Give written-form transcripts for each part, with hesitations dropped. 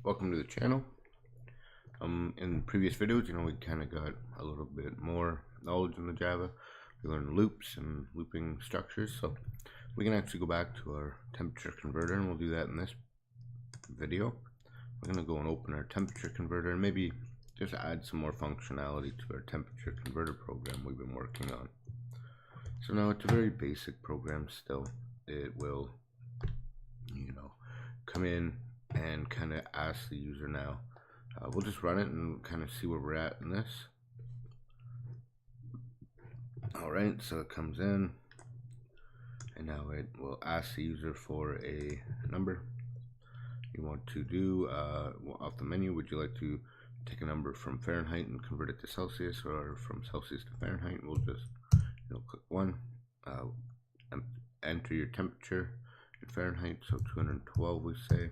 Welcome to the channel. In previous videos, we kind of got a little bit more knowledge in the Java. We learned loops and looping structures, so we can actually go back to our temperature converter, and we'll do that in this video. We're going to go and open our temperature converter and maybe just add some more functionality to our temperature converter program we've been working on. So now it's a very basic program still. It will, come in and kind of ask the user now. We'll just run it and kind of see where we're at in this. Alright, so it comes in and now it will ask the user for a number. You want to do off the menu, would you like to take a number from Fahrenheit and convert it to Celsius, or from Celsius to Fahrenheit? We'll just click 1, enter your temperature in Fahrenheit, so 212 we say,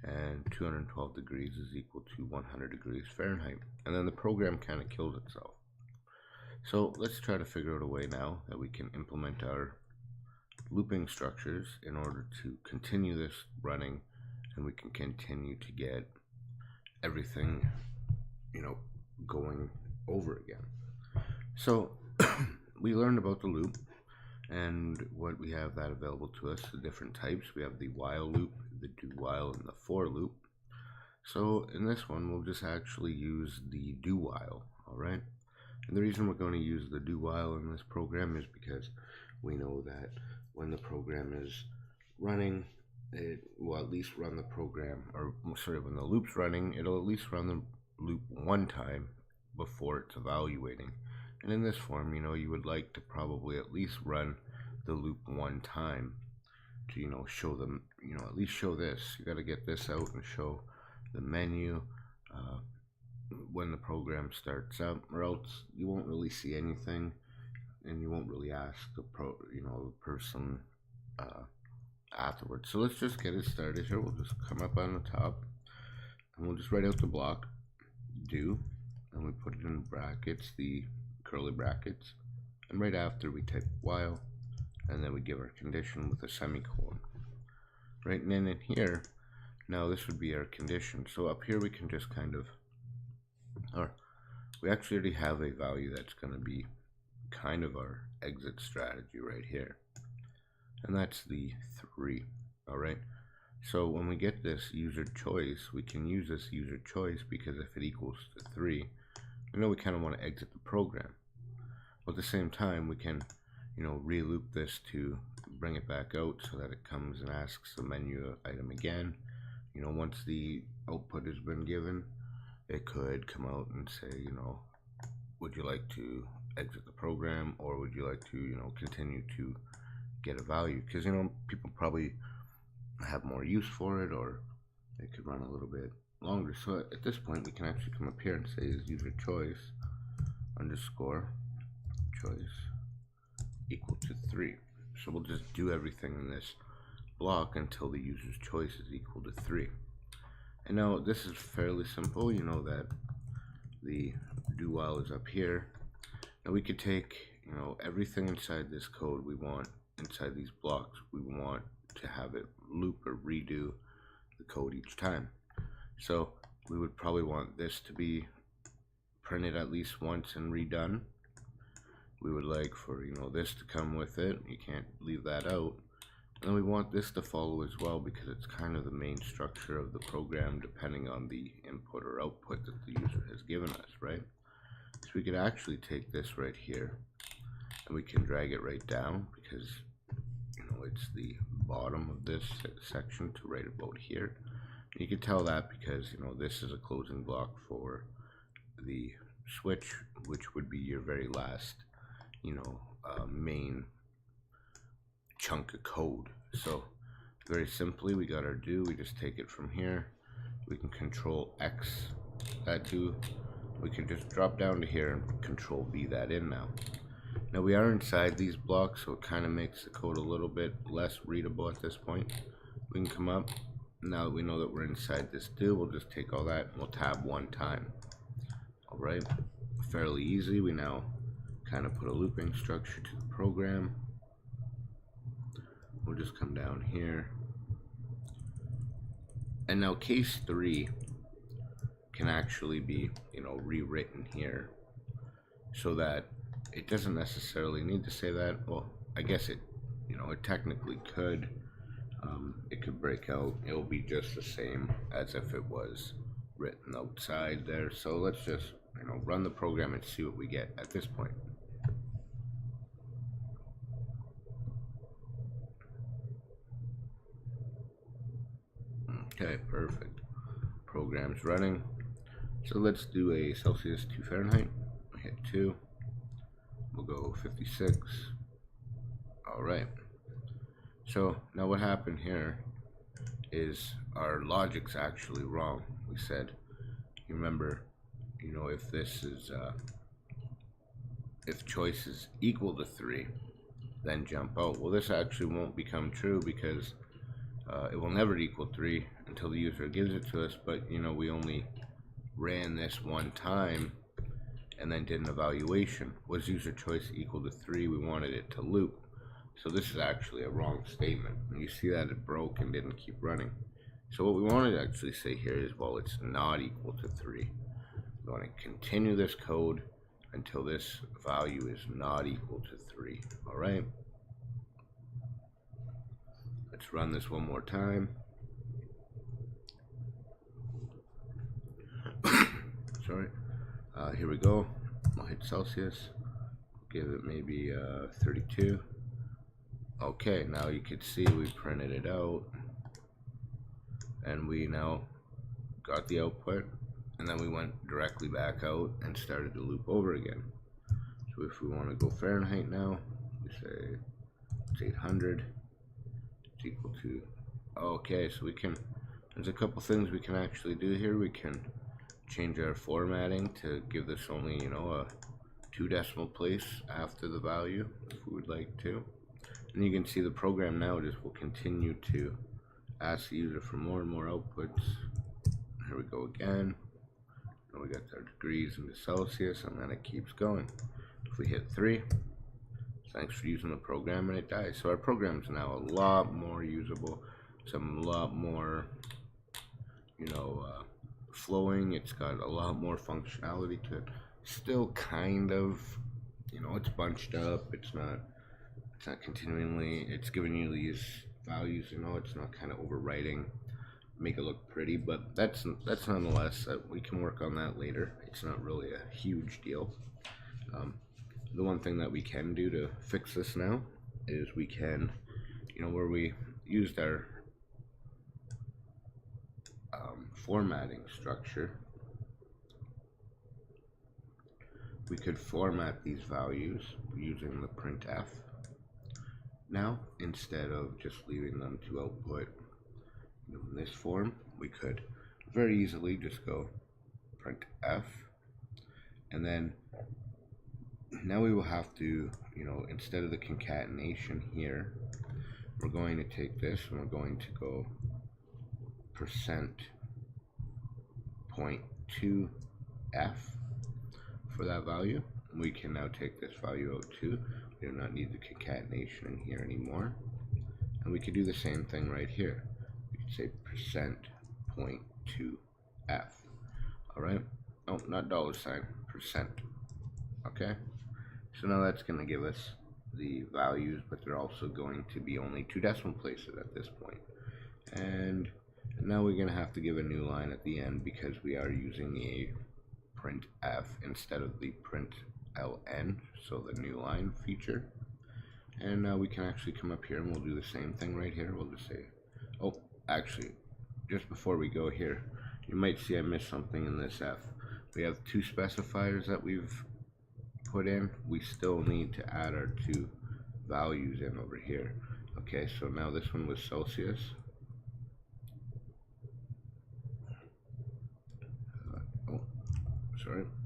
and 212 degrees is equal to 100 degrees Fahrenheit, and then the program kind of kills itself. So let's try to figure out a way now that we can implement our looping structures in order to continue this running, and we can continue to get everything going over again. So we learned about the loop and what we have that available to us, the different types. We have the while loop, the do while, and the for loop. So in this one, we'll just actually use the do while. Alright, and the reason we're going to use the do while in this program is because we know that when the program is running, it will at least run the program, or sorry, when the loop's running, it'll at least run the loop one time before it's evaluating. And in this form, you would like to probably at least run the loop one time to, show them, at least show this. You got to get this out and show the menu when the program starts up, or else you won't really see anything, and you won't really ask the person afterwards. So let's just get it started here. We'll just come up on the top, and we'll just write out the block do, and we put it in brackets, the curly brackets, and right after we type while, and then we give our condition with a semicolon. Right, and then in here, now this would be our condition. So up here we can just kind of, or we actually already have a value that's going to be kind of our exit strategy right here, and that's the 3. Alright, so when we get this user choice, we can use this user choice because if it equals to 3, we know we kind of want to exit the program. But at the same time, we can, re-loop this to bring it back out so that it comes and asks the menu item again. Once the output has been given, it could come out and say, would you like to exit the program, or would you like to, continue to get a value? Because, people probably have more use for it, or it could run a little bit longer. So at this point, we can actually come up here and say is user choice underscore choice equal to 3. So we'll just do everything in this block until the user's choice is equal to 3. And now this is fairly simple. You know that the do while is up here. Now we could take everything inside this code we want, inside these blocks, we want to have it loop or redo the code each time. So we would probably want this to be printed at least once and redone. We would like for this to come with it. You can't leave that out. And we want this to follow as well, because it's kind of the main structure of the program depending on the input or output that the user has given us, right? So we could actually take this right here and we can drag it right down, because it's the bottom of this section to right about here. You can tell that because this is a closing block for the switch, which would be your very last main chunk of code. So very simply, we got our do. We just take it from here. We can control X that do. We can just drop down to here and control V that in now. Now we are inside these blocks, so it kind of makes the code a little bit less readable at this point. We can come up. Now that we know that we're inside this do, we'll just take all that and we'll tab one time. Alright, fairly easy. We now kind of put a looping structure to the program. We'll just come down here And now case 3 can actually be, rewritten here so that it doesn't necessarily need to say that. Well, I guess it, it technically could. It could break out. It'll be just the same as if it was written outside there. So let's just, run the program and see what we get at this point. Okay, perfect. Program's running. So let's do a Celsius to Fahrenheit. Hit 2. We'll go 56. Alright. So now what happened here is our logic's actually wrong. We said, you remember, if this is, if choice is equal to 3, then jump out. Well, this actually won't become true because it will never equal 3 until the user gives it to us, but we only ran this one time and then did an evaluation. Was user choice equal to 3? We wanted it to loop. So this is actually a wrong statement. You see that it broke and didn't keep running. So what we want to actually say here is, well, it's not equal to 3. We want to continue this code until this value is not equal to 3. Alright. Let's run this one more time. Sorry. Here we go. I'll hit Celsius. Give it maybe 32. Okay, now you can see we printed it out. And we now got the output. And then we went directly back out and started to loop over again. So if we want to go Fahrenheit now, we say it's 800. It's equal to, okay, so we can, there's a couple things we can actually do here. We can change our formatting to give this only, a 2 decimal place after the value if we would like to. And you can see the program now just will continue to ask the user for more and more outputs. Here we go again. And we got our degrees into Celsius, and then it keeps going. If we hit 3, thanks for using the program, and it dies. So our program is now a lot more usable. It's a lot more, flowing. It's got a lot more functionality to it. Still kind of, it's bunched up. It's not continually. It's giving you these values. It's not kind of overwriting, make it look pretty. But that's nonetheless. We can work on that later. It's not really a huge deal. The one thing that we can do to fix this now is we can, where we used our formatting structure, we could format these values using the printf. Now, instead of just leaving them to output in this form, we could very easily just go printf, and then now we will have to, instead of the concatenation here, we're going to take this and we're going to go %.2f for that value. We can now take this value out too. We do not need the concatenation in here anymore. And we could do the same thing right here. We could say %.2f. Alright? Oh, not $, percent. Okay? So now that's going to give us the values, but they're also going to be only 2 decimal places at this point. And now we're going to have to give a new line at the end because we are using a printf instead of the println, so the new line feature. And now we can actually come up here and we'll do the same thing right here. We'll just say, oh, actually, just before we go here, you might see I missed something in this f. We have 2 specifiers that we've put in. We still need to add our 2 values in over here. Okay, so now this one was Celsius.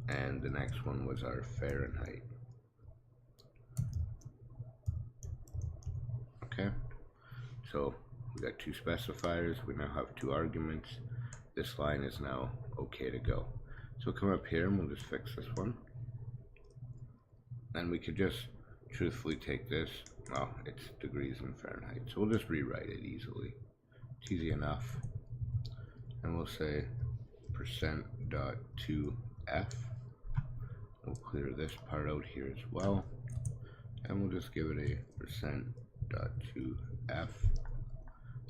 And the next one was our Fahrenheit. Okay, so we got 2 specifiers. We now have 2 arguments. This line is now okay to go. So we'll come up here and we'll just fix this one. And we could just truthfully take this. Well, it's degrees in Fahrenheit, so we'll just rewrite it easily. It's easy enough. and we'll say %.2f. We'll clear this part out here as well, and we'll just give it a %.2f.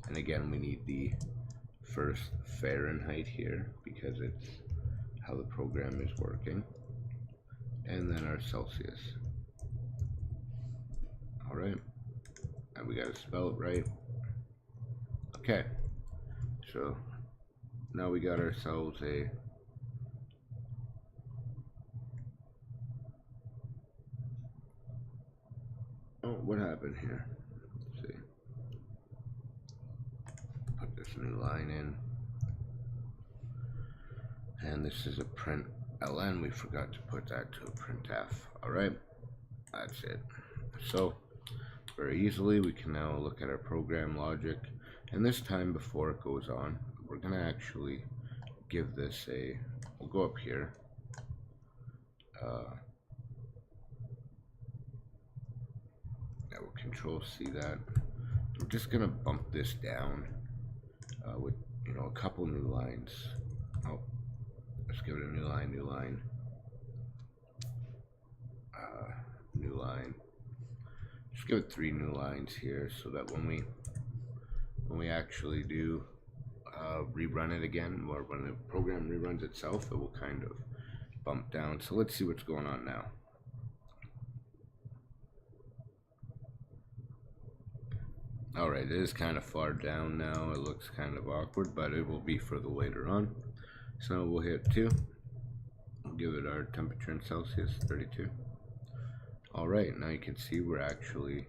And again, we need the first Fahrenheit here because it's how the program is working, and then our Celsius. All right, and we got to spell it right. Okay, so now we got ourselves a what happened here? Let's see. Put this new line in. And this is a print ln. We forgot to put that to a printf. Alright, that's it. So, very easily we can now look at our program logic. And this time, before it goes on, we're going to actually give this a, we'll go up here. Now we'll control C that. We're just going to bump this down with, a couple new lines. Oh, let's give it a new line, new line. New line. Just give it 3 new lines here so that when we actually do rerun it again, or when the program reruns itself, it will kind of bump down. So let's see what's going on now. Alright, it is kind of far down now. It looks kind of awkward, but it will be for the later on. So we'll hit 2. We'll give it our temperature in Celsius, 32. Alright, now you can see we're actually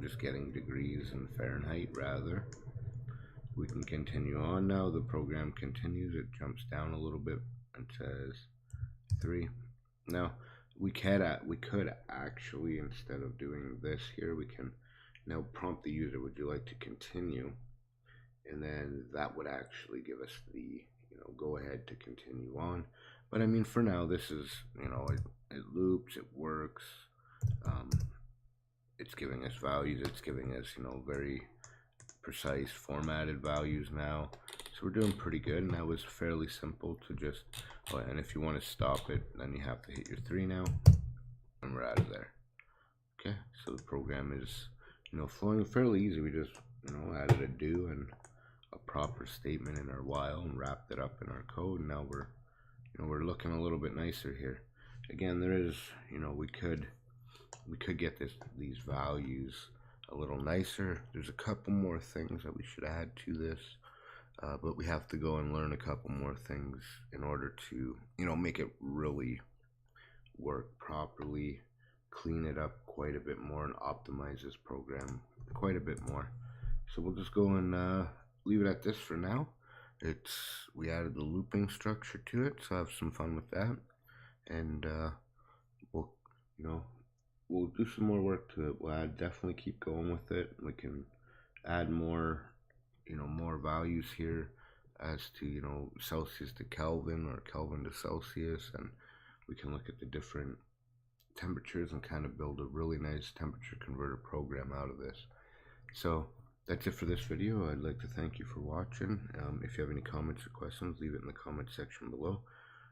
just getting degrees in Fahrenheit rather. We can continue on now. The program continues. It jumps down a little bit and says 3. Now we could actually, instead of doing this here, we can now prompt the user, would you like to continue? And then that would actually give us the go ahead to continue on. But I mean, for now, this is it loops, it works. It's giving us values. It's giving us very precise formatted values now. So we're doing pretty good, and that was fairly simple to just, and if you want to stop it, then you have to hit your 3 now, and we're out of there. Okay, so the program is flowing fairly easy. We just added a do and a proper statement in our while and wrapped it up in our code, and now we're looking a little bit nicer here. Again, there is we could get these values a little nicer. There's a couple more things that we should add to this, but we have to go and learn a couple more things in order to make it really work properly, clean it up quite a bit more, and optimize this program quite a bit more. So we'll just go and leave it at this for now. We added the looping structure to it, so have some fun with that, and we'll do some more work to it. We'll definitely keep going with it. We can add more more values here as to Celsius to Kelvin or Kelvin to Celsius, and we can look at the different temperatures and kind of build a really nice temperature converter program out of this. So that's it for this video. I'd like to thank you for watching. If you have any comments or questions, leave it in the comment section below.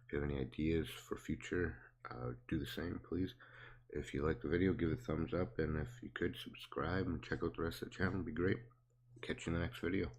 If you have any ideas for future, do the same, please. If you like the video, give it a thumbs up, and if you could, subscribe and check out the rest of the channel, it'd be great. Catch you in the next video.